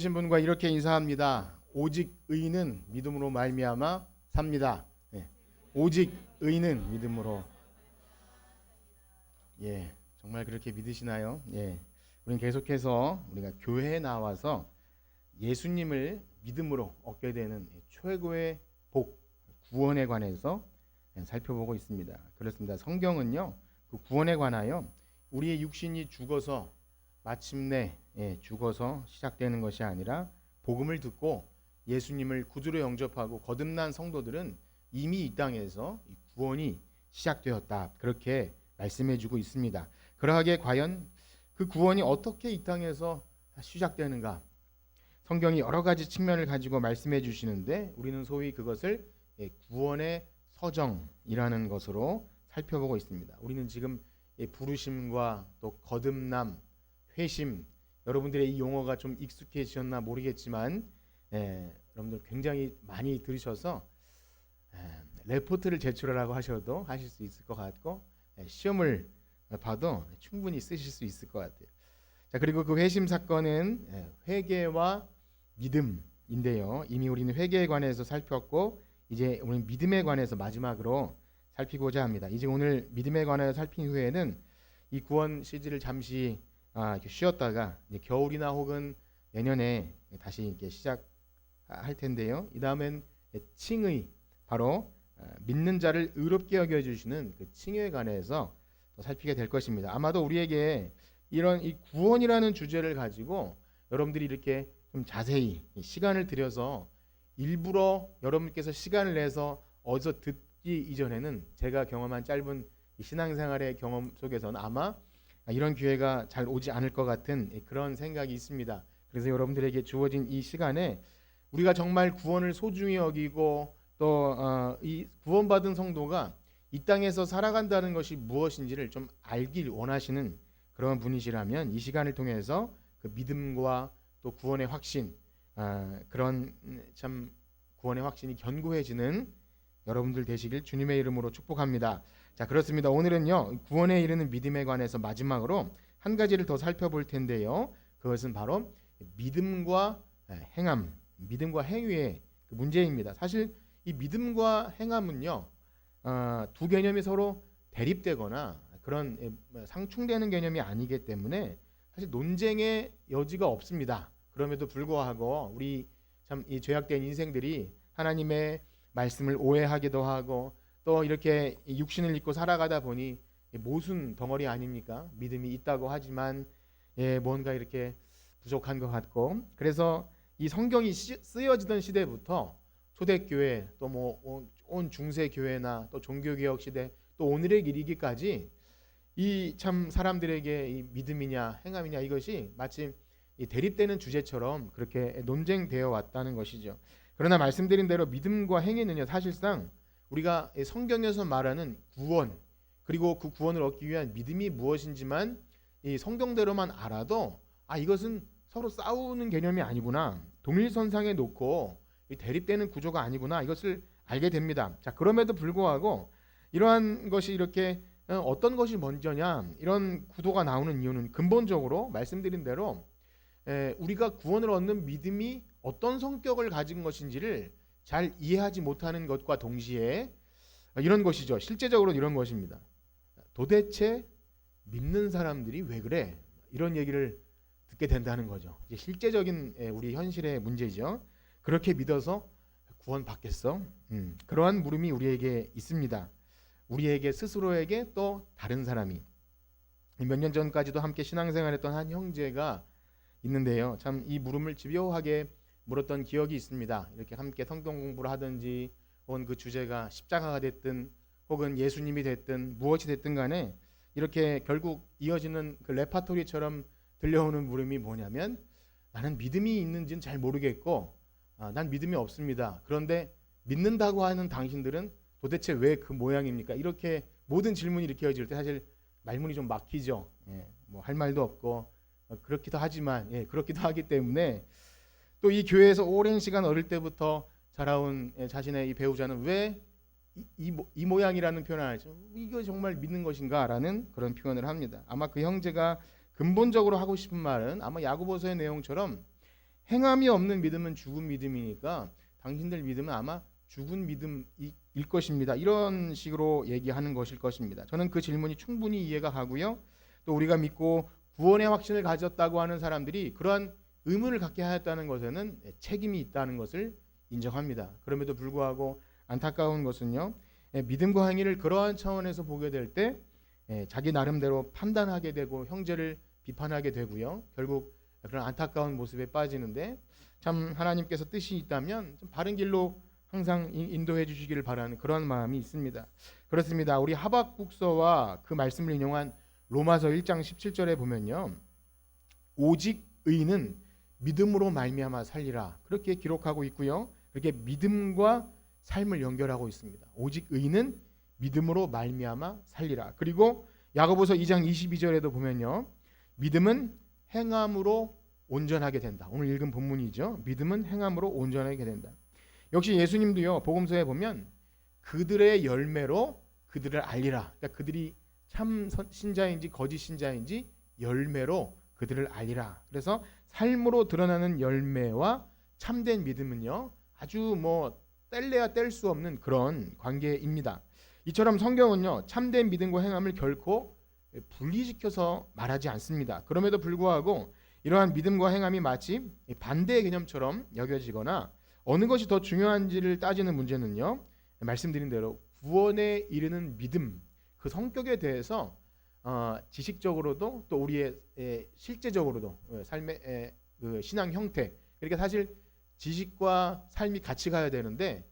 신 분과 이렇게 인사합니다. 오직 의인은 믿음으로 말미암아 삽니다. 예. 오직 의인은 믿음으로. 예. 정말 그렇게 믿으시나요? 예. 우리는 계속해서 우리가 교회에 나와서 예수님을 믿음으로 얻게 되는 최고의 복, 구원에 관해서 살펴보고 있습니다. 그렇습니다. 성경은요, 그 구원에 관하여 우리의 육신이 죽어서 마침내 죽어서 시작되는 것이 아니라 복음을 듣고 예수님을 구주로 영접하고 거듭난 성도들은 이미 이 땅에서 구원이 시작되었다. 그렇게 말씀해주고 있습니다. 그러하게 과연 그 구원이 어떻게 이 땅에서 시작되는가? 성경이 여러 가지 측면을 가지고 말씀해 주시는데 우리는 소위 그것을 구원의 서정이라는 것으로 살펴보고 있습니다. 우리는 지금 부르심과 또 거듭남, 회심, 여러분들의 이 용어가 좀 익숙해지셨나 모르겠지만 여러분들 굉장히 많이 들으셔서 레포트를 제출하라고 하셔도 하실 수 있을 것 같고 시험을 봐도 충분히 쓰실 수 있을 것 같아요. 자, 그리고 그 회심 사건은 회개와 믿음인데요. 이미 우리는 회개에 관해서 살폈고 이제 우리는 믿음에 관해서 마지막으로 살피고자 합니다. 이제 오늘 믿음에 관하여 살핀 후에는 이 구원 시즌을 잠시 쉬었다가 이제 겨울이나 혹은 내년에 다시 이렇게 시작할 텐데요. 이 다음엔 칭의, 바로 믿는 자를 의롭게 여겨주시는 그 칭의에 관해서 또 살피게 될 것입니다. 아마도 우리에게 이런 이 구원이라는 주제를 가지고 여러분들이 이렇게 좀 자세히 시간을 들여서 일부러 여러분께서 시간을 내서 어디서 듣기 이전에는 제가 경험한 짧은 신앙생활의 경험 속에서는 아마 이런 기회가 잘 오지 않을 것 같은 그런 생각이 있습니다. 그래서 여러분들에게 주어진 이 시간에 우리가 정말 구원을 소중히 여기고 또 이 구원받은 성도가 이 땅에서 살아간다는 것이 무엇인지를 좀 알길 원하시는 그런 분이시라면 이 시간을 통해서 그 믿음과 또 구원의 확신, 그런 참 구원의 확신이 견고해지는 여러분들 되시길 주님의 이름으로 축복합니다. 자, 그렇습니다. 오늘은요, 구원에 이르는 믿음에 관해서 마지막으로 한 가지를 더 살펴볼 텐데요. 그것은 바로 믿음과 행함, 믿음과 행위의 그 문제입니다. 사실 이 믿음과 행함은요, 두 개념이 서로 대립되거나 그런 상충되는 개념이 아니기 때문에 사실 논쟁의 여지가 없습니다. 그럼에도 불구하고 우리 참 이 죄악된 인생들이 하나님의 말씀을 오해하기도 하고 또 이렇게 육신을 입고 살아가다 보니 모순 덩어리 아닙니까? 믿음이 있다고 하지만 뭔가 이렇게 부족한 것 같고, 그래서 이 성경이 쓰여지던 시대부터 초대교회 또 뭐 온 중세교회나 또 종교개혁 시대 또 오늘의 이르기까지 이 참 사람들에게 이 믿음이냐 행함이냐 이것이 마치 이 대립되는 주제처럼 그렇게 논쟁되어 왔다는 것이죠. 그러나 말씀드린 대로 믿음과 행위는요, 사실상 우리가 성경에서 말하는 구원, 그리고 그 구원을 얻기 위한 믿음이 무엇인지만 이 성경대로만 알아도 이것은 서로 싸우는 개념이 아니구나, 동일선상에 놓고 대립되는 구조가 아니구나, 이것을 알게 됩니다. 자, 그럼에도 불구하고 이러한 것이 이렇게 어떤 것이 먼저냐 이런 구도가 나오는 이유는 근본적으로 말씀드린 대로 우리가 구원을 얻는 믿음이 어떤 성격을 가진 것인지를 잘 이해하지 못하는 것과 동시에 이런 것이죠. 실제적으로 이런 것입니다. 도대체 믿는 사람들이 왜 그래? 이런 얘기를 듣게 된다는 거죠. 이제 실제적인 우리 현실의 문제죠. 그렇게 믿어서 구원 받겠어? 그러한 물음이 우리에게 있습니다. 우리에게 스스로에게 또 다른 사람이. 몇 년 전까지도 함께 신앙생활했던 한 형제가 있는데요. 참 이 물음을 집요하게 물었던 기억이 있습니다. 이렇게 함께 성경 공부를 하든지 혹은 그 주제가 십자가가 됐든 혹은 예수님이 됐든 무엇이 됐든 간에 이렇게 결국 이어지는 그 레파토리처럼 들려오는 물음이 뭐냐면, 나는 믿음이 있는지는 잘 모르겠고 난 믿음이 없습니다. 그런데 믿는다고 하는 당신들은 도대체 왜 그 모양입니까? 이렇게 모든 질문이 이렇게 이어질 때 사실 말문이 좀 막히죠. 뭐 할 말도 없고 그렇기도 하지만 그렇기도 하기 때문에 또 이 교회에서 오랜 시간 어릴 때부터 자라온 자신의 이 배우자는 왜 이 모양이라는 표현을 하죠. 이거 정말 믿는 것인가? 라는 그런 표현을 합니다. 아마 그 형제가 근본적으로 하고 싶은 말은 아마 야고보서의 내용처럼 행함이 없는 믿음은 죽은 믿음이니까 당신들 믿음은 아마 죽은 믿음일 것입니다. 이런 식으로 얘기하는 것일 것입니다. 저는 그 질문이 충분히 이해가 가고요. 또 우리가 믿고 구원의 확신을 가졌다고 하는 사람들이 그러한 의문을 갖게 하였다는 것에는 책임이 있다는 것을 인정합니다. 그럼에도 불구하고 안타까운 것은요, 믿음과 행위를 그러한 차원에서 보게 될 때 자기 나름대로 판단하게 되고 형제를 비판하게 되고요. 결국 그런 안타까운 모습에 빠지는데, 참 하나님께서 뜻이 있다면 좀 바른 길로 항상 인도해 주시기를 바라는 그런 마음이 있습니다. 그렇습니다. 우리 하박국서와 그 말씀을 인용한 로마서 1장 17절에 보면요, 오직 의인은 믿음으로 말미암아 살리라, 그렇게 기록하고 있고요. 그렇게 믿음과 삶을 연결하고 있습니다. 오직 의인은 믿음으로 말미암아 살리라. 그리고 야고보서 2장 22절에도 보면요, 믿음은 행함으로 온전하게 된다. 오늘 읽은 본문이죠. 믿음은 행함으로 온전하게 된다. 역시 예수님도요, 복음서에 보면 그들의 열매로 그들을 알리라. 그러니까 그들이 참 신자인지 거짓 신자인지 열매로 그들을 알리라. 그래서 삶으로 드러나는 열매와 참된 믿음은요, 아주 뗄래야 뗄 수 없는 그런 관계입니다. 이처럼 성경은요, 참된 믿음과 행함을 결코 분리시켜서 말하지 않습니다. 그럼에도 불구하고 이러한 믿음과 행함이 마치 반대의 개념처럼 여겨지거나 어느 것이 더 중요한지를 따지는 문제는요, 말씀드린 대로 구원에 이르는 믿음, 그 성격에 대해서 지식적으로도 또 우리의 실제적으로도 삶의 그 신앙 형태, 그러니까 사실 지식과 삶이 같이 가야 되는데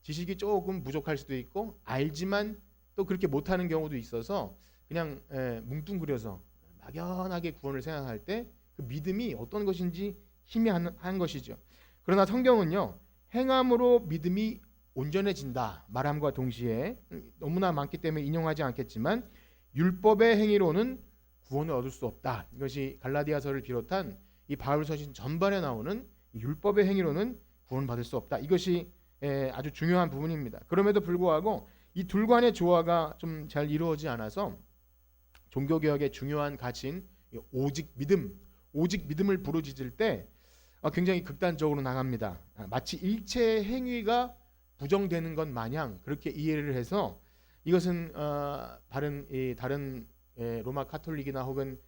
지식이 조금 부족할 수도 있고 알지만 또 그렇게 못하는 경우도 있어서 그냥 뭉뚱그려서 막연하게 구원을 생각할 때 그 믿음이 어떤 것인지 희미한 것이죠. 그러나 성경은요, 행함으로 믿음이 온전해진다 말함과 동시에 너무나 많기 때문에 인용하지 않겠지만 율법의 행위로는 구원을 얻을 수 없다. 이것이 갈라디아서를 비롯한 이 바울 서신 전반에 나오는 율법의 행위로는 구원받을 수 없다. 이것이 아주 중요한 부분입니다. 그럼에도 불구하고 이 둘 간의 조화가 좀 잘 이루어지지 않아서 종교개혁의 중요한 가치인 오직 믿음을 부르짖을 때 굉장히 극단적으로 나갑니다. 마치 일체 행위가 부정되는 것 마냥 그렇게 이해를 해서 이것은 다른 로마 카톨릭이나 혹은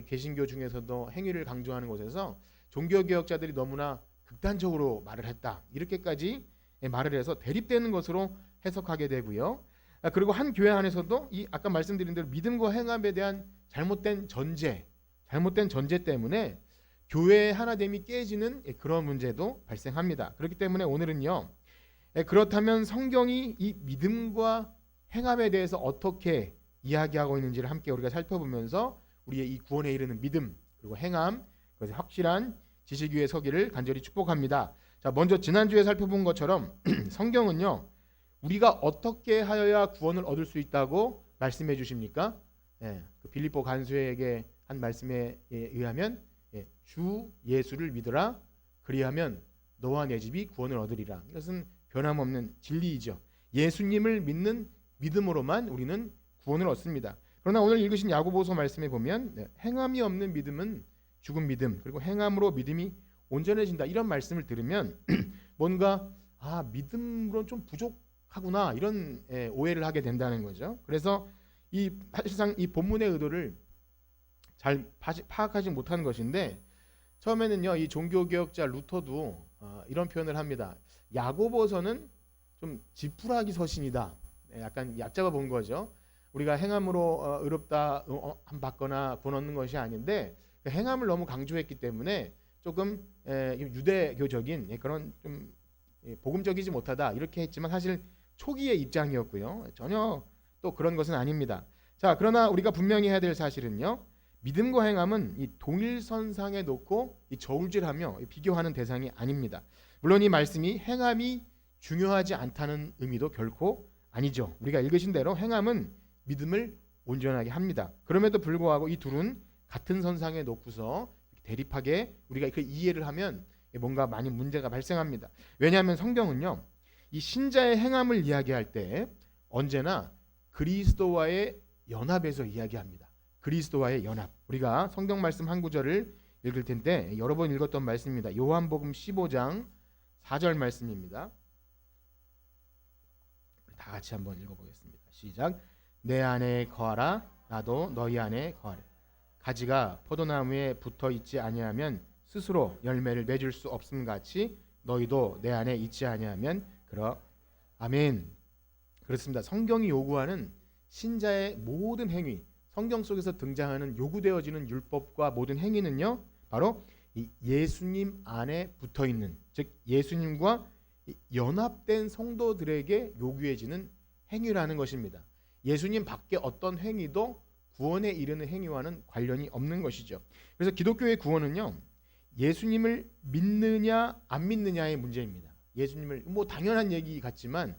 개신교 중에서도 행위를 강조하는 곳에서 종교개혁자들이 너무나 극단적으로 말을 했다, 이렇게까지 말을 해서 대립되는 것으로 해석하게 되고요. 그리고 한 교회 안에서도 이 아까 말씀드린 대로 믿음과 행함에 대한 잘못된 전제 때문에 교회의 하나됨이 깨지는 그런 문제도 발생합니다. 그렇기 때문에 오늘은요, 그렇다면 성경이 이 믿음과 행함에 대해서 어떻게 이야기하고 있는지를 함께 우리가 살펴보면서 우리의 이 구원에 이르는 믿음 그리고 행함, 그것의 확실한 지식 위에 서기를 간절히 축복합니다. 자, 먼저 지난주에 살펴본 것처럼 성경은요, 우리가 어떻게 하여야 구원을 얻을 수 있다고 말씀해 주십니까? 그 빌립보 간수에게 한 말씀에 의하면 주 예수를 믿으라, 그리하면 너와 내 집이 구원을 얻으리라. 이것은 변함없는 진리이죠. 예수님을 믿는 믿음으로만 우리는 구원을 얻습니다. 그러나 오늘 읽으신 야고보서 말씀에 보면 행함이 없는 믿음은 죽은 믿음, 그리고 행함으로 믿음이 온전해진다, 이런 말씀을 들으면 뭔가 믿음으로는 좀 부족하구나, 이런 오해를 하게 된다는 거죠. 그래서 사실상 이 본문의 의도를 잘 파악하지 못하는 것인데, 처음에는요, 이 종교개혁자 루터도 이런 표현을 합니다. 야고보서는 좀 지푸라기 서신이다. 약간 얕잡아 본 거죠. 우리가 행함으로 의롭다 받거나 구원 얻는 것이 아닌데 그 행함을 너무 강조했기 때문에 조금 유대교적인 그런 좀 복음적이지 못하다, 이렇게 했지만 사실 초기의 입장이었고요. 전혀 또 그런 것은 아닙니다. 자, 그러나 우리가 분명히 해야 될 사실은요, 믿음과 행함은 이 동일선상에 놓고 이 저울질하며 비교하는 대상이 아닙니다. 물론 이 말씀이 행함이 중요하지 않다는 의미도 결코 아니죠. 우리가 읽으신 대로 행함은 믿음을 온전하게 합니다. 그럼에도 불구하고 이 둘은 같은 선상에 놓고서 대립하게 우리가 그 이해를 하면 뭔가 많은 문제가 발생합니다. 왜냐하면 성경은요, 이 신자의 행함을 이야기할 때 언제나 그리스도와의 연합에서 이야기합니다. 그리스도와의 연합. 우리가 성경 말씀 한 구절을 읽을 텐데 여러 번 읽었던 말씀입니다. 요한복음 15장 4절 말씀입니다. 다 같이 한번 읽어보겠습니다. 시작. 내 안에 거하라 나도 너희 안에 거하리. 가지가 포도나무에 붙어 있지 아니하면 스스로 열매를 맺을 수 없음 같이 너희도 내 안에 있지 아니하면 그러. 아멘. 그렇습니다. 성경이 요구하는 신자의 모든 행위, 성경 속에서 등장하는 요구되어지는 율법과 모든 행위는요, 바로 이 예수님 안에 붙어 있는, 즉 예수님과 연합된 성도들에게 요구해지는 행위라는 것입니다. 예수님 밖에 어떤 행위도 구원에 이르는 행위와는 관련이 없는 것이죠. 그래서 기독교의 구원은요, 예수님을 믿느냐 안 믿느냐의 문제입니다. 예수님을 뭐 당연한 얘기 같지만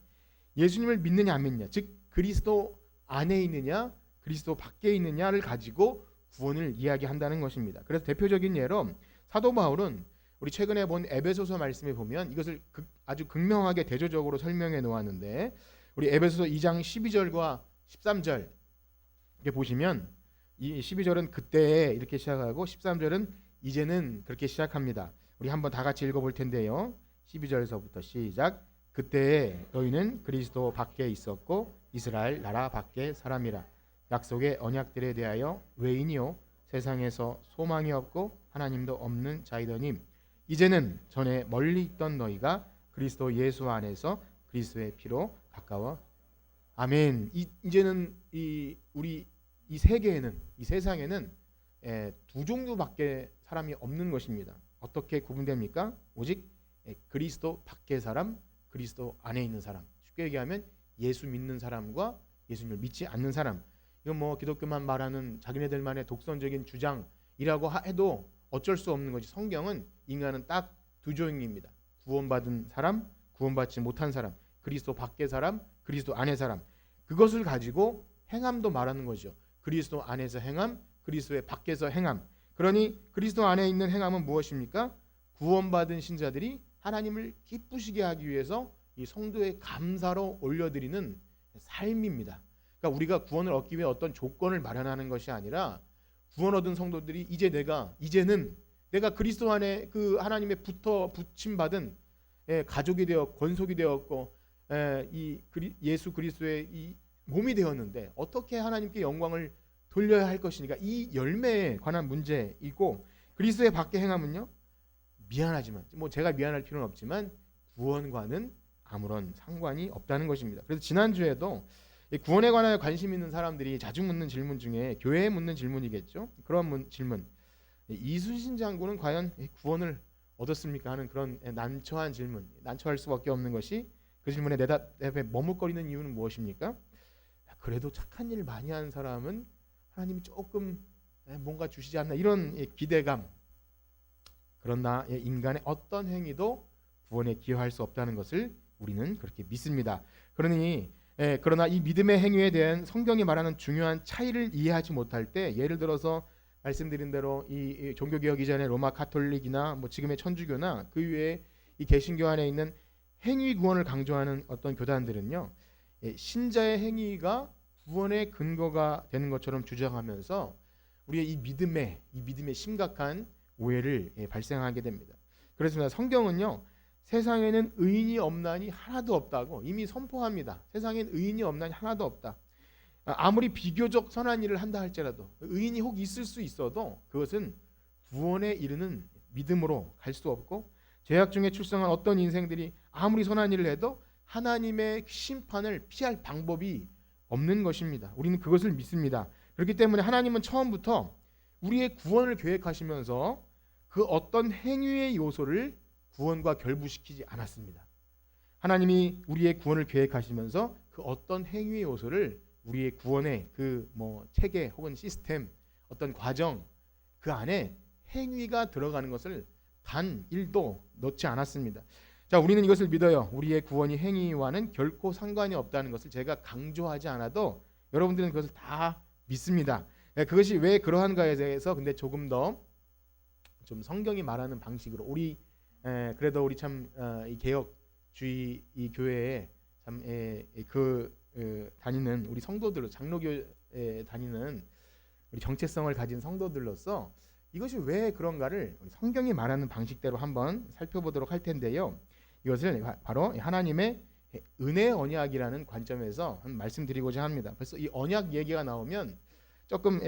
예수님을 믿느냐 안 믿느냐, 즉 그리스도 안에 있느냐 그리스도 밖에 있느냐를 가지고 구원을 이야기한다는 것입니다. 그래서 대표적인 예로 사도 바울은 우리 최근에 본 에베소서 말씀에 보면 이것을 아주 극명하게 대조적으로 설명해 놓았는데, 우리 에베소서 2장 12절과 13절 이렇게 보시면 이 12절은 그때에 이렇게 시작하고 13절은 이제는 그렇게 시작합니다. 우리 한번 다 같이 읽어볼 텐데요. 12절에서부터 시작. 그때에 너희는 그리스도 밖에 있었고 이스라엘 나라 밖의 사람이라. 약속의 언약들에 대하여 외인이요 세상에서 소망이 없고 하나님도 없는 자이더니 이제는 전에 멀리 있던 너희가 그리스도 예수 안에서 그리스도의 피로 가까워. 아멘. 이제는 우리 이 세계에는, 이 세상에는 두 종류밖에 사람이 없는 것입니다. 어떻게 구분됩니까? 오직 그리스도 밖의 사람, 그리스도 안에 있는 사람. 쉽게 얘기하면 예수 믿는 사람과 예수님을 믿지 않는 사람. 이건 뭐 기독교만 말하는 자기네들만의 독선적인 주장이라고 해도 어쩔 수 없는 것이, 성경은 인간은 딱 두 종입니다. 구원받은 사람, 구원받지 못한 사람, 그리스도 밖의 사람, 그리스도 안의 사람. 그것을 가지고 행함도 말하는 거죠. 그리스도 안에서 행함, 그리스도의 밖에서 행함. 그러니 그리스도 안에 있는 행함은 무엇입니까? 구원받은 신자들이 하나님을 기쁘시게 하기 위해서 이 성도의 감사로 올려드리는 삶입니다. 그러니까 우리가 구원을 얻기 위해 어떤 조건을 마련하는 것이 아니라, 구원 얻은 성도들이 이제는 내가 그리스도 안에 그 하나님의 붙임 받은 가족이 되어 권속이 되었고 예수 그리스도의 이 몸이 되었는데 어떻게 하나님께 영광을 돌려야 할 것이니까, 이 열매에 관한 문제이고, 그리스도의 밖의 행함은요, 미안하지만 뭐 제가 미안할 필요는 없지만 구원과는 아무런 상관이 없다는 것입니다. 그래서 지난주에도 구원에 관하여 관심 있는 사람들이 자주 묻는 질문 중에 교회에 묻는 질문이겠죠. 그런 질문. 이순신 장군은 과연 구원을 얻었습니까? 하는 그런 난처한 질문. 난처할 수밖에 없는 것이, 그 질문에 대답에 머뭇거리는 이유는 무엇입니까? 그래도 착한 일 많이 하는 사람은 하나님이 조금 뭔가 주시지 않나, 이런 기대감. 그러나 인간의 어떤 행위도 구원에 기여할 수 없다는 것을 우리는 그렇게 믿습니다. 그러나 이 믿음의 행위에 대한 성경이 말하는 중요한 차이를 이해하지 못할 때, 예를 들어서 말씀드린 대로 이 종교개혁 이전의 로마 가톨릭이나 뭐 지금의 천주교나 그 외에 이 개신교 안에 있는 행위 구원을 강조하는 어떤 교단들은요, 신자의 행위가 구원의 근거가 되는 것처럼 주장하면서 우리의 이 믿음의 심각한 오해를 발생하게 됩니다. 그렇습니다. 성경은요, 세상에는 의인이 없나니 하나도 없다고 이미 선포합니다. 세상엔 의인이 없나니 하나도 없다. 아무리 비교적 선한 일을 한다 할지라도, 의인이 혹 있을 수 있어도 그것은 구원에 이르는 믿음으로 갈 수 없고, 죄악 중에 출생한 어떤 인생들이 아무리 선한 일을 해도 하나님의 심판을 피할 방법이 없는 것입니다. 우리는 그것을 믿습니다. 그렇기 때문에 하나님은 처음부터 우리의 구원을 계획하시면서 그 어떤 행위의 요소를 구원과 결부시키지 않았습니다. 하나님이 우리의 구원을 계획하시면서 그 어떤 행위의 요소를 우리의 구원의 그 체계 혹은 시스템, 어떤 과정, 그 안에 행위가 들어가는 것을 단 1도 넣지 않았습니다. 자, 우리는 이것을 믿어요. 우리의 구원이 행위와는 결코 상관이 없다는 것을 제가 강조하지 않아도 여러분들은 그것을 다 믿습니다. 그것이 왜 그러한가에 대해서 근데 조금 더 좀 성경이 말하는 방식으로 그래도 우리 참 이 개혁주의 이 교회에 참 다니는 우리 성도들, 장로교에 다니는 우리 정체성을 가진 성도들로서 이것이 왜 그런가를 성경이 말하는 방식대로 한번 살펴보도록 할 텐데요. 이것을 바로 하나님의 은혜 언약이라는 관점에서 말씀드리고자 합니다. 벌써 이 언약 얘기가 나오면 조금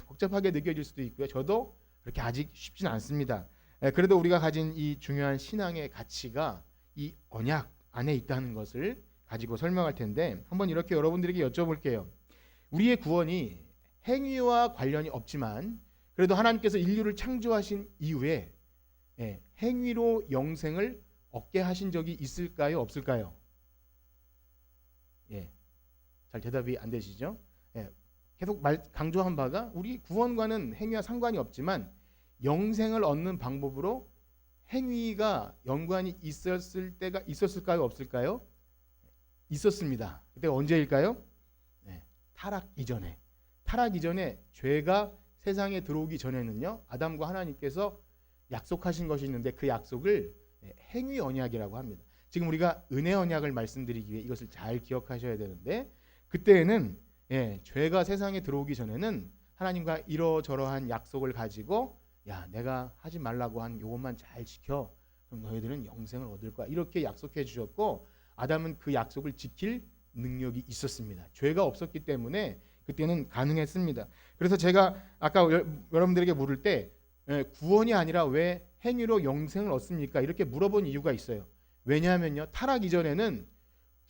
복잡하게 느껴질 수도 있고요. 저도 그렇게 아직 쉽지는 않습니다. 그래도 우리가 가진 이 중요한 신앙의 가치가 이 언약 안에 있다는 것을 가지고 설명할 텐데, 한번 이렇게 여러분들에게 여쭤볼게요. 우리의 구원이 행위와 관련이 없지만 그래도 하나님께서 인류를 창조하신 이후에 행위로 영생을 얻게 하신 적이 있을까요? 없을까요? 잘 대답이 안 되시죠? 계속 강조한 바가 우리 구원과는 행위와 상관이 없지만 영생을 얻는 방법으로 행위가 연관이 있었을 때가 있었을까요? 없을까요? 있었습니다. 그때 언제일까요? 타락 이전에. 타락 이전에 죄가 세상에 들어오기 전에는요, 아담과 하나님께서 약속하신 것이 있는데 그 약속을 행위 언약이라고 합니다. 지금 우리가 은혜 언약을 말씀드리기 위해 이것을 잘 기억하셔야 되는데, 그때에는 죄가 세상에 들어오기 전에는 하나님과 이러저러한 약속을 가지고 야, 내가 하지 말라고 한 요것만 잘 지켜, 그럼 너희들은 영생을 얻을 거야, 이렇게 약속해 주셨고, 아담은 그 약속을 지킬 능력이 있었습니다. 죄가 없었기 때문에 그때는 가능했습니다. 그래서 제가 아까 여러분들에게 물을 때 구원이 아니라 왜 행위로 영생을 얻습니까? 이렇게 물어본 이유가 있어요. 왜냐하면요, 타락 이전에는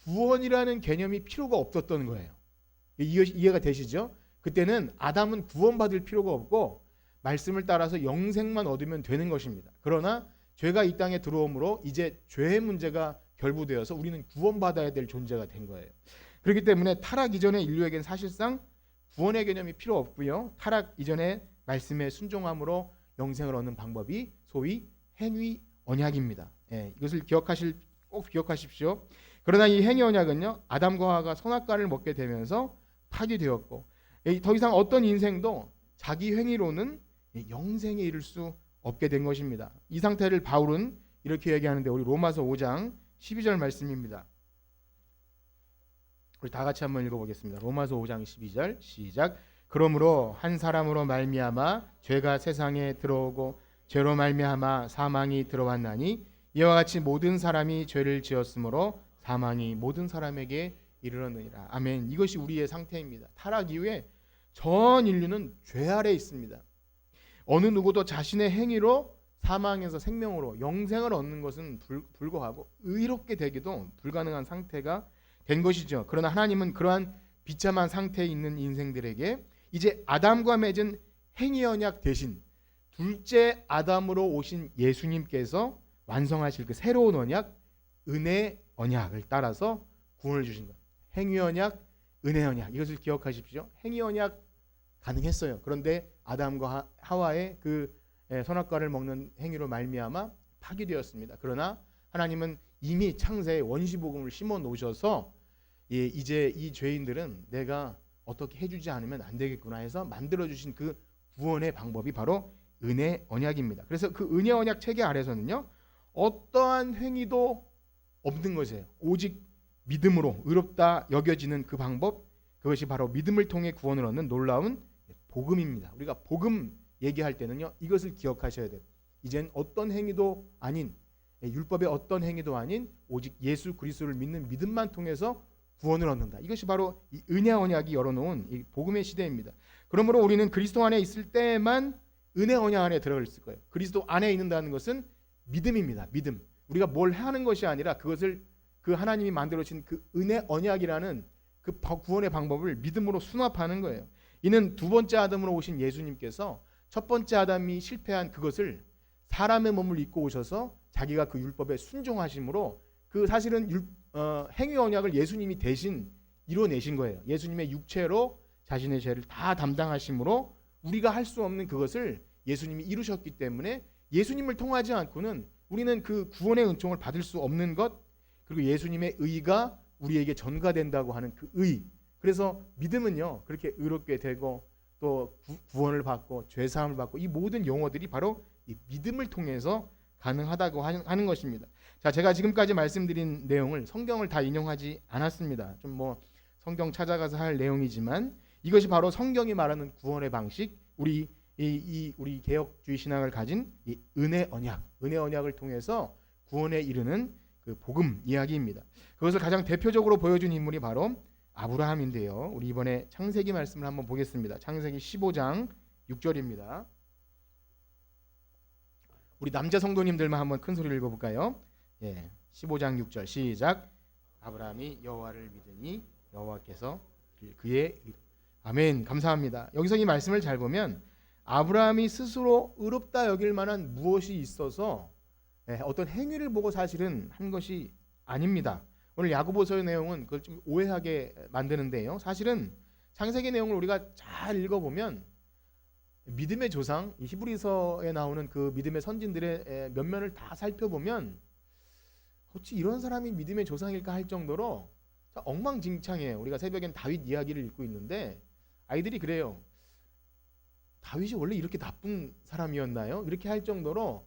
구원이라는 개념이 필요가 없었던 거예요. 이해가 되시죠? 그때는 아담은 구원받을 필요가 없고 말씀을 따라서 영생만 얻으면 되는 것입니다. 그러나 죄가 이 땅에 들어옴으로 이제 죄의 문제가 결부되어서 우리는 구원받아야 될 존재가 된 거예요. 그렇기 때문에 타락 이전의 인류에게는 사실상 구원의 개념이 필요 없고요. 타락 이전의 말씀에 순종함으로 영생을 얻는 방법이 소위 행위 언약입니다. 이것을 꼭 기억하십시오. 그러나 이 행위 언약은요, 아담과 하와가 선악과를 먹게 되면서 파기되었고, 더 이상 어떤 인생도 자기 행위로는 영생에 이를 수 없게 된 것입니다. 이 상태를 바울은 이렇게 얘기하는데, 우리 로마서 5장 12절 말씀입니다. 우리 다 같이 한번 읽어보겠습니다. 로마서 5장 12절 시작. 그러므로 한 사람으로 말미암아 죄가 세상에 들어오고 죄로 말미암아 사망이 들어왔나니 이와 같이 모든 사람이 죄를 지었으므로 사망이 모든 사람에게 이르렀느니라. 아멘. 이것이 우리의 상태입니다. 타락 이후에 전 인류는 죄 아래 있습니다. 어느 누구도 자신의 행위로 사망에서 생명으로 영생을 얻는 것은 불가하고 의롭게 되기도 불가능한 상태가 된 것이죠. 그러나 하나님은 그러한 비참한 상태에 있는 인생들에게 이제 아담과 맺은 행위 언약 대신 둘째 아담으로 오신 예수님께서 완성하실 그 새로운 언약, 은혜 언약을 따라서 구원을 주신 것. 행위 언약, 은혜 언약. 이것을 기억하십시오. 행위 언약 가능했어요. 그런데 아담과 하와의 그 선악과를 먹는 행위로 말미암아 파기되었습니다. 그러나 하나님은 이미 창세에 원시복음을 심어 놓으셔서 이제 이 죄인들은 내가 어떻게 해주지 않으면 안 되겠구나 해서 만들어주신 그 구원의 방법이 바로 은혜 언약입니다. 그래서 그 은혜 언약 체계 아래서는요, 어떠한 행위도 없는 것이에요. 오직 믿음으로 의롭다 여겨지는 그 방법, 그것이 바로 믿음을 통해 구원을 얻는 놀라운 복음입니다. 우리가 복음 얘기할 때는요, 이것을 기억하셔야 돼요. 이젠 어떤 행위도 아닌, 율법의 어떤 행위도 아닌 오직 예수 그리스도를 믿는 믿음만 통해서 구원을 얻는다. 이것이 바로 이 은혜 언약이 열어놓은 이 복음의 시대입니다. 그러므로 우리는 그리스도 안에 있을 때만 은혜 언약 안에 들어가 있을 거예요. 그리스도 안에 있는다는 것은 믿음입니다. 믿음. 우리가 뭘 하는 것이 아니라 그것을 그 하나님이 만들어진 그 은혜 언약이라는 그 구원의 방법을 믿음으로 수납하는 거예요. 이는 두 번째 아담으로 오신 예수님께서 첫 번째 아담이 실패한 그것을 사람의 몸을 입고 오셔서 자기가 그 율법에 순종하심으로 그 사실은 행위 언약을 예수님이 대신 이뤄내신 거예요. 예수님의 육체로 자신의 죄를 다 담당하심으로 우리가 할 수 없는 그것을 예수님이 이루셨기 때문에 예수님을 통하지 않고는 우리는 그 구원의 은총을 받을 수 없는 것, 그리고 예수님의 의가 우리에게 전가된다고 하는 그 의. 그래서 믿음은요, 그렇게 의롭게 되고 또 구원을 받고 죄사함을 받고 이 모든 용어들이 바로 이 믿음을 통해서 가능하다고 하는 것입니다. 자, 제가 지금까지 말씀드린 내용을 성경을 다 인용하지 않았습니다. 좀 성경 찾아가서 할 내용이지만 이것이 바로 성경이 말하는 구원의 방식, 우리 이 우리 개혁주의 신앙을 가진 이 은혜 언약을 통해서 구원에 이르는 그 복음 이야기입니다. 그것을 가장 대표적으로 보여준 인물이 바로 아브라함인데요. 우리 이번에 창세기 말씀을 한번 보겠습니다. 창세기 15장 6절입니다. 우리 남자 성도님들만 한번 큰 소리를 읽어볼까요? 15장 6절 시작. 아브라함이 여호와를 믿으니 여호와께서 그의 아멘. 감사합니다. 여기서 이 말씀을 잘 보면 아브라함이 스스로 의롭다 여길 만한 무엇이 있어서 어떤 행위를 보고 사실은 한 것이 아닙니다. 오늘 야고보서의 내용은 그걸 좀 오해하게 만드는데요. 사실은 창세기 내용을 우리가 잘 읽어보면 믿음의 조상, 히브리서에 나오는 그 믿음의 선진들의 면면을 다 살펴보면 어찌 이런 사람이 믿음의 조상일까 할 정도로 엉망진창이에요. 우리가 새벽엔 다윗 이야기를 읽고 있는데 아이들이 그래요. 다윗이 원래 이렇게 나쁜 사람이었나요? 이렇게 할 정도로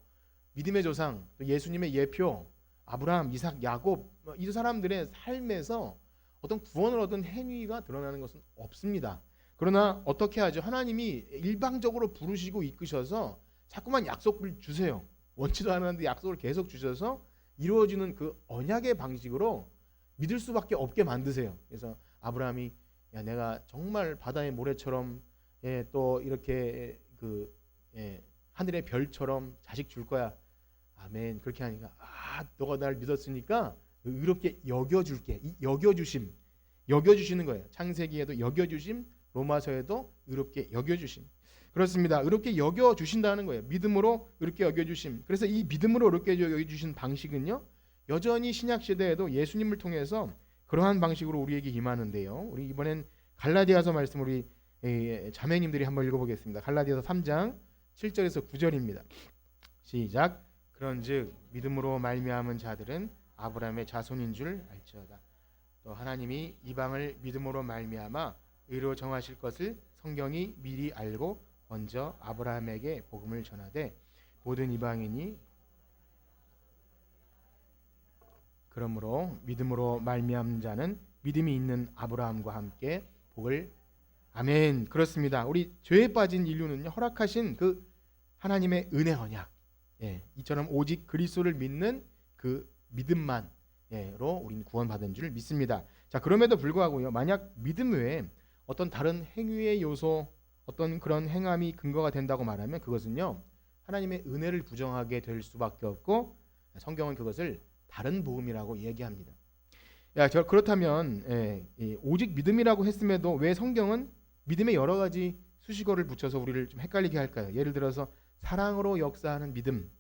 믿음의 조상, 또 예수님의 예표, 아브라함, 이삭, 야곱 이 사람들의 삶에서 어떤 구원을 얻은 행위가 드러나는 것은 없습니다. 그러나 어떻게 하죠? 하나님이 일방적으로 부르시고 이끄셔서 자꾸만 약속을 주세요. 원치도 않았는데 약속을 계속 주셔서 이루어지는 그 언약의 방식으로 믿을 수밖에 없게 만드세요. 그래서 아브라함이 야 내가 정말 바다의 모래처럼 또 이렇게 하늘의 별처럼 자식 줄 거야. 아멘. 그렇게 하니까 너가 날 믿었으니까 의롭게 여겨줄게. 이 여겨주시는 거예요. 창세기에도 여겨주심, 로마서에도 의롭게 여겨주심. 그렇습니다. 의롭게 여겨주신다는 거예요. 믿음으로 의롭게 여겨주심. 그래서 이 믿음으로 의롭게 여겨주신 방식은요, 여전히 신약시대에도 예수님을 통해서 그러한 방식으로 우리에게 임하는데요. 우리 이번엔 갈라디아서 말씀 우리 자매님들이 한번 읽어보겠습니다. 갈라디아서 3장 7절에서 9절입니다. 시작. 그런즉 믿음으로 말미암은 자들은 아브라함의 자손인 줄 알지어다. 또 하나님이 이방을 믿음으로 말미암아 의로 정하실 것을 성경이 미리 알고 먼저 아브라함에게 복음을 전하되 모든 이방인이 그러므로 믿음으로 말미암는 자는 믿음이 있는 아브라함과 함께 복을 아멘. 그렇습니다. 우리 죄에 빠진 인류는요, 허락하신 그 하나님의 은혜 언약, 이처럼 오직 그리스도를 믿는 그 믿음만로 우리는 구원받은 줄 믿습니다. 자, 그럼에도 불구하고요, 만약 믿음 외에 어떤 다른 행위의 요소, 어떤 그런 행함이 근거가 된다고 말하면 그것은요, 하나님의 은혜를 부정하게 될 수밖에 없고 성경은 그것을 다른 복음이라고 얘기합니다. 그렇다면 오직 믿음이라고 했음에도 왜 성경은 믿음에 여러 가지 수식어를 붙여서 우리를 좀 헷갈리게 할까요? 예를 들어서 사랑으로 역사하는 믿음,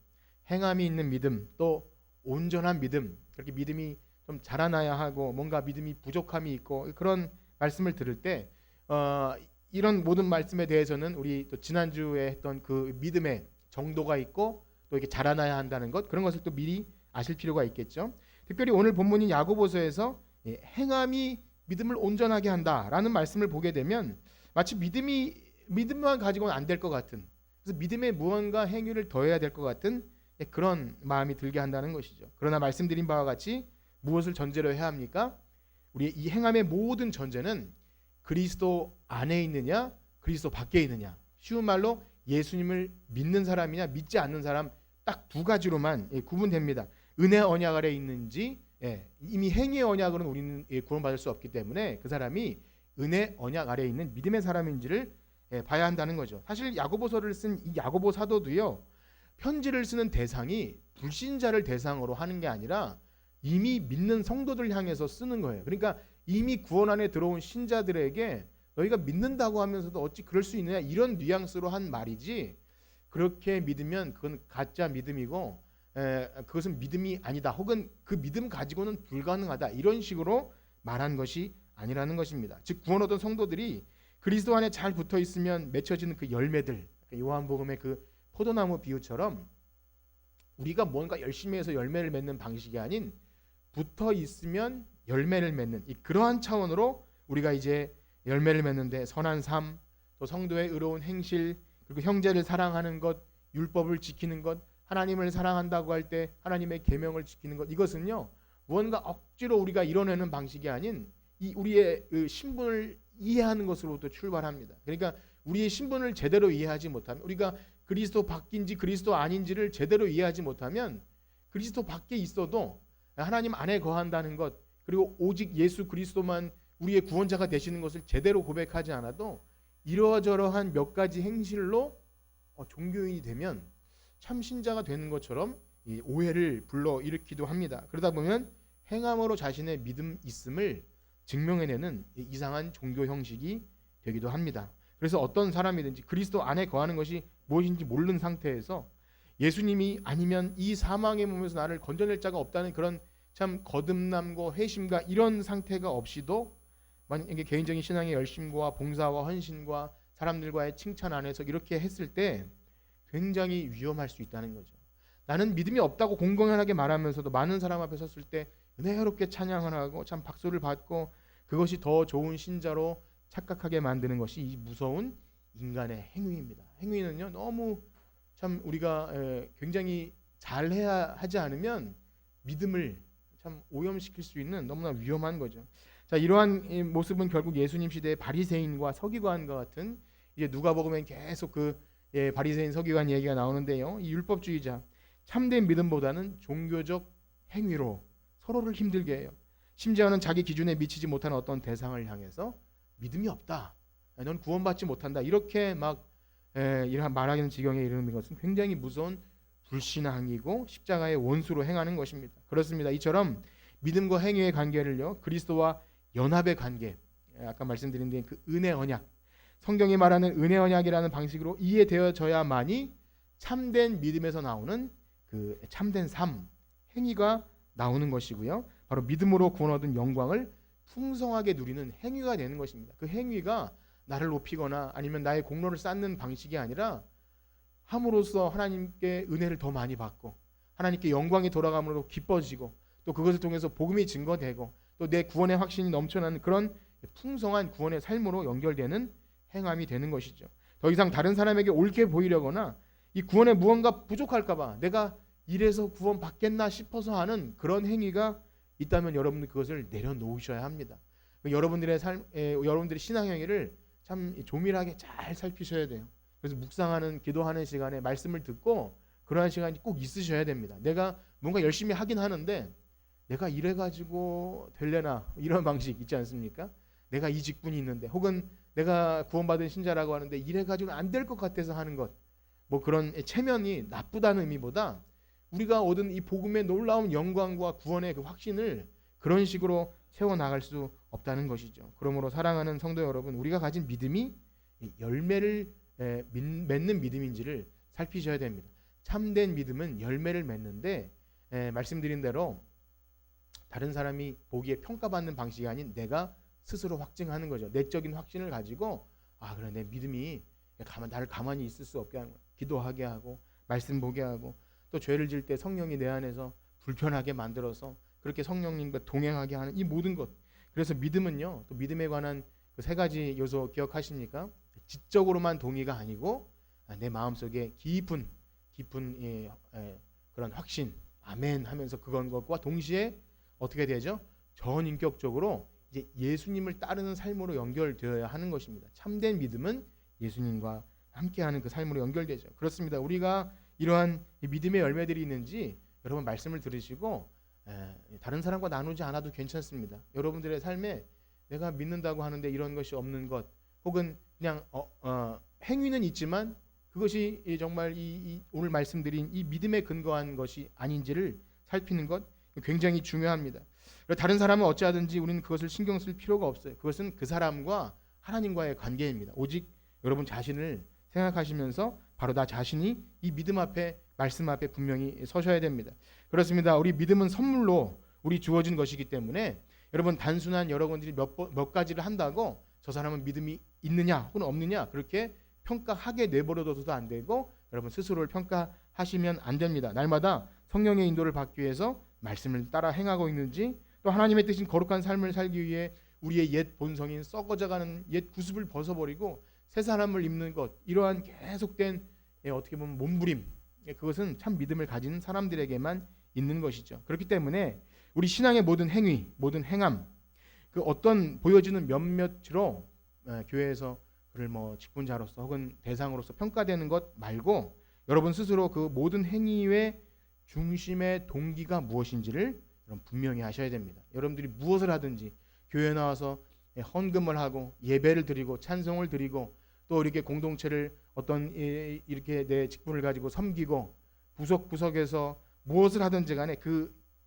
행함이 있는 믿음, 또 온전한 믿음, 그렇게 믿음이 좀 자라나야 하고 뭔가 믿음이 부족함이 있고 그런 말씀을 들을 때 이런 모든 말씀에 대해서는 우리 또 지난주에 했던 그 믿음의 정도가 있고 또 이렇게 자라나야 한다는 것, 그런 것을 또 미리 아실 필요가 있겠죠. 특별히 오늘 본문인 야고보서에서 행함이 믿음을 온전하게 한다라는 말씀을 보게 되면 마치 믿음만 가지고는 안 될 것 같은, 그래서 믿음에 무언가 행위를 더해야 될 것 같은 그런 마음이 들게 한다는 것이죠. 그러나 말씀드린 바와 같이 무엇을 전제로 해야 합니까? 우리 이 행함의 모든 전제는 그리스도 안에 있느냐, 그리스도 밖에 있느냐. 쉬운 말로 예수님을 믿는 사람이냐, 믿지 않는 사람, 딱 두 가지로만 구분됩니다. 은혜 언약 아래 있는지, 이미 행위의 언약으로는 우리는 구원받을 수 없기 때문에 그 사람이 은혜 언약 아래 있는 믿음의 사람인지를 봐야 한다는 거죠. 사실 야고보서를 쓴 이 야고보 사도도요, 편지를 쓰는 대상이 불신자를 대상으로 하는 게 아니라 이미 믿는 성도들 향해서 쓰는 거예요. 그러니까 이미 구원 안에 들어온 신자들에게 너희가 믿는다고 하면서도 어찌 그럴 수 있느냐, 이런 뉘앙스로 한 말이지, 그렇게 믿으면 그건 가짜 믿음이고 그것은 믿음이 아니다, 혹은 그 믿음 가지고는 불가능하다, 이런 식으로 말한 것이 아니라는 것입니다. 즉 구원 얻은 성도들이 그리스도 안에 잘 붙어 있으면 맺혀지는 그 열매들, 요한복음의 그 포도나무 비유처럼 우리가 뭔가 열심히 해서 열매를 맺는 방식이 아닌 붙어 있으면 열매를 맺는 그러한 차원으로 우리가 이제 열매를 맺는데, 선한 삶, 또 성도의 의로운 행실, 그리고 형제를 사랑하는 것, 율법을 지키는 것, 하나님을 사랑한다고 할 때 하나님의 계명을 지키는 것, 이것은요 무언가 억지로 우리가 이뤄내는 방식이 아닌 이 우리의 그 신분을 이해하는 것으로부터 출발합니다. 그러니까 우리의 신분을 제대로 이해하지 못하면, 우리가 그리스도 밖인지 그리스도 아닌지를 제대로 이해하지 못하면 그리스도 밖에 있어도 하나님 안에 거한다는 것, 그리고 오직 예수 그리스도만 우리의 구원자가 되시는 것을 제대로 고백하지 않아도 이러저러한 몇 가지 행실로 종교인이 되면 참 신자가 되는 것처럼 이 오해를 불러일으키기도 합니다. 그러다 보면 행함으로 자신의 믿음 있음을 증명해내는 이상한 종교 형식이 되기도 합니다. 그래서 어떤 사람이든지 그리스도 안에 거하는 것이 무엇인지 모르는 상태에서 예수님이 아니면 이 사망의 몸에서 나를 건져낼 자가 없다는 그런 참 거듭남과 회심과 이런 상태가 없이도 만약에 개인적인 신앙의 열심과 봉사와 헌신과 사람들과의 칭찬 안에서 이렇게 했을 때 굉장히 위험할 수 있다는 거죠. 나는 믿음이 없다고 공공연하게 말하면서도 많은 사람 앞에 섰을 때 은혜롭게 찬양을 하고 참 박수를 받고 그것이 더 좋은 신자로 착각하게 만드는 것이 이 무서운 인간의 행위입니다. 행위는요, 너무 참 우리가 굉장히 잘해야 하지 않으면 믿음을 참 오염시킬 수 있는 너무나 위험한 거죠. 자, 이러한 모습은 결국 예수님 시대의 바리새인과 서기관과 같은, 이제 누가복음엔 계속 그 바리새인 서기관 얘기가 나오는데요. 이 율법주의자, 참된 믿음보다는 종교적 행위로 서로를 힘들게 해요. 심지어는 자기 기준에 미치지 못하는 어떤 대상을 향해서 믿음이 없다, 넌 구원받지 못한다, 이렇게 막 이런 말하는 지경에 이르는 것은 굉장히 무서운 불신앙이고 십자가의 원수로 행하는 것입니다. 그렇습니다. 이처럼 믿음과 행위의 관계를요, 그리스도와 연합의 관계, 아까 말씀드린 그 은혜 언약, 성경이 말하는 은혜 언약이라는 방식으로 이해되어져야만이 참된 믿음에서 나오는 그 참된 삶, 행위가 나오는 것이고요. 바로 믿음으로 구원 얻은 영광을 풍성하게 누리는 행위가 되는 것입니다. 그 행위가 나를 높이거나 아니면 나의 공로를 쌓는 방식이 아니라 함으로써 하나님께 은혜를 더 많이 받고 하나님께 영광이 돌아감으로 기뻐지고 또 그것을 통해서 복음이 증거되고 또 내 구원의 확신이 넘쳐나는 그런 풍성한 구원의 삶으로 연결되는 행함이 되는 것이죠. 더 이상 다른 사람에게 옳게 보이려거나 이 구원에 무언가 부족할까 봐 내가 이래서 구원 받겠나 싶어서 하는 그런 행위가 있다면 여러분들 그것을 내려놓으셔야 합니다. 여러분들의 여러분들의 신앙 행위를 참 조밀하게 잘 살피셔야 돼요. 그래서 묵상하는, 기도하는 시간에 말씀을 듣고 그러한 시간이 꼭 있으셔야 됩니다. 내가 뭔가 열심히 하긴 하는데 내가 이래가지고 될래나, 이런 방식 있지 않습니까? 내가 이 직분이 있는데, 혹은 내가 구원받은 신자라고 하는데 이래가지고 안 될 것 같아서 하는 것, 뭐 그런 체면이 나쁘다는 의미보다 우리가 얻은 이 복음의 놀라운 영광과 구원의 그 확신을 그런 식으로 채워나갈 수 없다는 것이죠. 그러므로 사랑하는 성도 여러분, 우리가 가진 믿음이 열매를 맺는 믿음인지를 살피셔야 됩니다. 참된 믿음은 열매를 맺는데 말씀드린 대로 다른 사람이 보기에 평가받는 방식이 아닌 내가 스스로 확증하는 거죠. 내적인 확신을 가지고 그래, 내 믿음이 나를 가만히 있을 수 없게 하는 거예요. 기도하게 하고 말씀 보게 하고 또 죄를 지을 때 성령이 내 안에서 불편하게 만들어서 그렇게 성령님과 동행하게 하는 이 모든 것. 그래서 믿음은요, 또 믿음에 관한 그 세 가지 요소 기억하십니까? 지적으로만 동의가 아니고 내 마음속에 깊은 그런 확신, 아멘 하면서 그건 것과 동시에 어떻게 되죠? 전인격적으로 이제 예수님을 따르는 삶으로 연결되어야 하는 것입니다. 참된 믿음은 예수님과 함께하는 그 삶으로 연결되죠. 그렇습니다. 우리가 이러한 믿음의 열매들이 있는지 여러분 말씀을 들으시고 다른 사람과 나누지 않아도 괜찮습니다. 여러분들의 삶에 내가 믿는다고 하는데 이런 것이 없는 것, 혹은 그냥 행위는 있지만 그것이 정말 이 오늘 말씀드린 이 믿음에 근거한 것이 아닌지를 살피는 것 굉장히 중요합니다. 다른 사람은 어찌하든지 우리는 그것을 신경 쓸 필요가 없어요. 그것은 그 사람과 하나님과의 관계입니다. 오직 여러분 자신을 생각하시면서 바로 나 자신이 이 믿음 앞에, 말씀 앞에 분명히 서셔야 됩니다. 그렇습니다. 우리 믿음은 선물로 우리 주어진 것이기 때문에 여러분 단순한 여러분들이 몇 가지를 한다고 저 사람은 믿음이 있느냐 혹은 없느냐 그렇게 평가하게 내버려둬도 안 되고 여러분 스스로를 평가하시면 안 됩니다. 날마다 성령의 인도를 받기 위해서 말씀을 따라 행하고 있는지, 또 하나님의 뜻인 거룩한 삶을 살기 위해 우리의 옛 본성인 썩어져가는 옛 구습을 벗어버리고 새 사람을 입는 것, 이러한 계속된 어떻게 보면 몸부림, 그것은 참 믿음을 가진 사람들에게만 있는 것이죠. 그렇기 때문에 우리 신앙의 모든 행위, 모든 행함, 그 어떤 보여지는 몇몇으로 교회에서 그를 뭐 직분자로서 혹은 대상으로서 평가되는 것 말고 여러분 스스로 그 모든 행위의 중심의 동기가 무엇인지를 여러분 분명히 하셔야 됩니다. 여러분들이 무엇을 하든지 교회에 나와서 헌금을 하고 예배를 드리고 찬송을 드리고 또 이렇게 공동체를 어떤 이렇게 내 직분을 가지고 섬기고 구석구석에서 무엇을 하든지 간에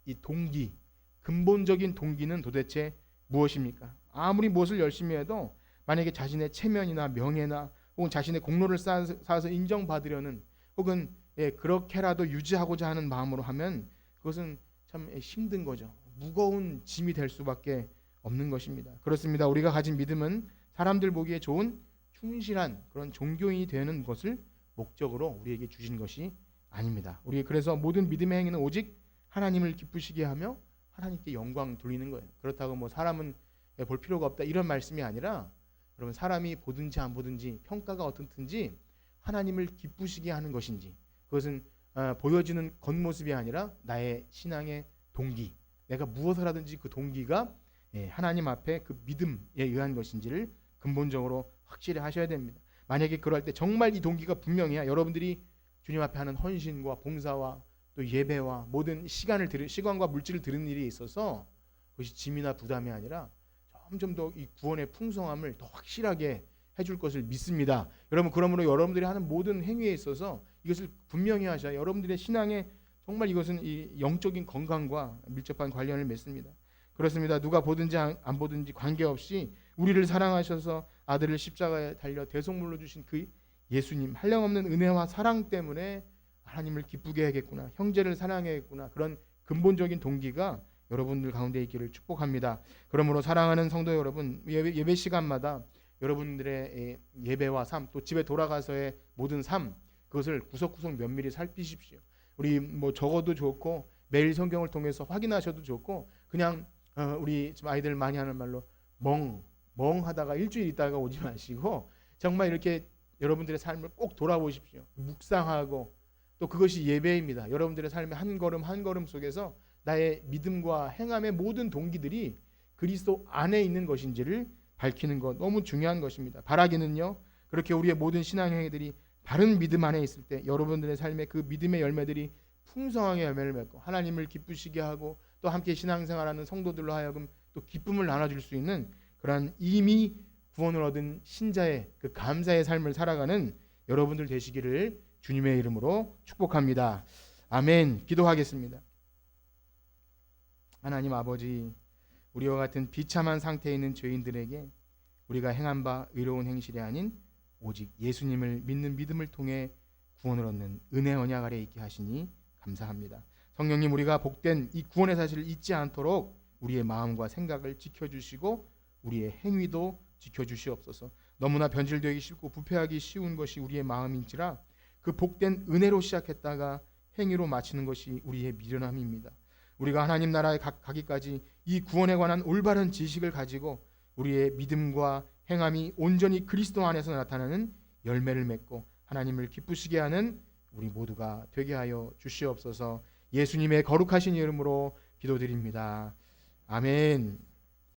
이 동기, 근본적인 동기는 도대체 무엇입니까? 아무리 무엇을 열심히 해도 만약에 자신의 체면이나 명예나 혹은 자신의 공로를 쌓아서 인정받으려는 혹은 그렇게라도 유지하고자 하는 마음으로 하면 그것은 참 힘든 거죠. 무거운 짐이 될 수밖에 없는 것입니다. 그렇습니다. 우리가 가진 믿음은 사람들 보기에 좋은 충실한 그런 종교인이 되는 것을 목적으로 우리에게 주신 것이 아닙니다. 우리 그래서 모든 믿음의 행위는 오직 하나님을 기쁘시게 하며 하나님께 영광 돌리는 거예요. 그렇다고 뭐 사람은 볼 필요가 없다 이런 말씀이 아니라 여러분 사람이 보든지 안 보든지 평가가 어떻든지 하나님을 기쁘시게 하는 것인지 그것은 보여지는 겉모습이 아니라 나의 신앙의 동기, 내가 무엇을 하든지 그 동기가 하나님 앞에 그 믿음에 의한 것인지를 근본적으로 확실히 하셔야 됩니다. 만약에 그럴 때 정말 이 동기가 분명해야 여러분들이 주님 앞에 하는 헌신과 봉사와 또 예배와 모든 시간과 물질을 드는 일이 있어서 그것이 짐이나 부담이 아니라 점점 더 이 구원의 풍성함을 더 확실하게 해줄 것을 믿습니다. 여러분 그러므로 여러분들이 하는 모든 행위에 있어서 이것을 분명히 하셔야 여러분들의 신앙에 정말 이것은 이 영적인 건강과 밀접한 관련을 맺습니다. 그렇습니다. 누가 보든지 안 보든지 관계없이 우리를 사랑하셔서 아들을 십자가에 달려 대속물로 주신 그 예수님 한량없는 은혜와 사랑 때문에 하나님을 기쁘게 해야겠구나, 형제를 사랑해야겠구나, 그런 근본적인 동기가 여러분들 가운데 있기를 축복합니다. 그러므로 사랑하는 성도 여러분, 예배 시간마다 여러분들의 예배와 삶, 또 집에 돌아가서의 모든 삶, 그것을 구석구석 면밀히 살피십시오. 우리 뭐 적어도 좋고 매일 성경을 통해서 확인하셔도 좋고 그냥 우리 지금 아이들 많이 하는 말로 멍하다가 일주일 있다가 오지 마시고 정말 이렇게 여러분들의 삶을 꼭 돌아보십시오. 묵상하고 또 그것이 예배입니다. 여러분들의 삶의 한 걸음 한 걸음 속에서 나의 믿음과 행함의 모든 동기들이 그리스도 안에 있는 것인지를 밝히는 것 너무 중요한 것입니다. 바라기는요, 그렇게 우리의 모든 신앙 행위들이 바른 믿음 안에 있을 때 여러분들의 삶의 그 믿음의 열매들이 풍성하게 열매를 맺고 하나님을 기쁘시게 하고 또 함께 신앙생활하는 성도들로 하여금 또 기쁨을 나눠줄 수 있는 그러한 이미 구원을 얻은 신자의 그 감사의 삶을 살아가는 여러분들 되시기를 주님의 이름으로 축복합니다. 아멘. 기도하겠습니다. 하나님 아버지, 우리와 같은 비참한 상태에 있는 죄인들에게 우리가 행한 바 의로운 행실이 아닌 오직 예수님을 믿는 믿음을 통해 구원을 얻는 은혜 언약 아래 있게 하시니 감사합니다. 성령님, 우리가 복된 이 구원의 사실을 잊지 않도록 우리의 마음과 생각을 지켜주시고 우리의 행위도 지켜주시옵소서. 너무나 변질되기 쉽고 부패하기 쉬운 것이 우리의 마음인지라 그 복된 은혜로 시작했다가 행위로 마치는 것이 우리의 미련함입니다. 우리가 하나님 나라에 가기까지 이 구원에 관한 올바른 지식을 가지고 우리의 믿음과 행함이 온전히 그리스도 안에서 나타나는 열매를 맺고 하나님을 기쁘시게 하는 우리 모두가 되게 하여 주시옵소서. 예수님의 거룩하신 이름으로 기도드립니다. 아멘.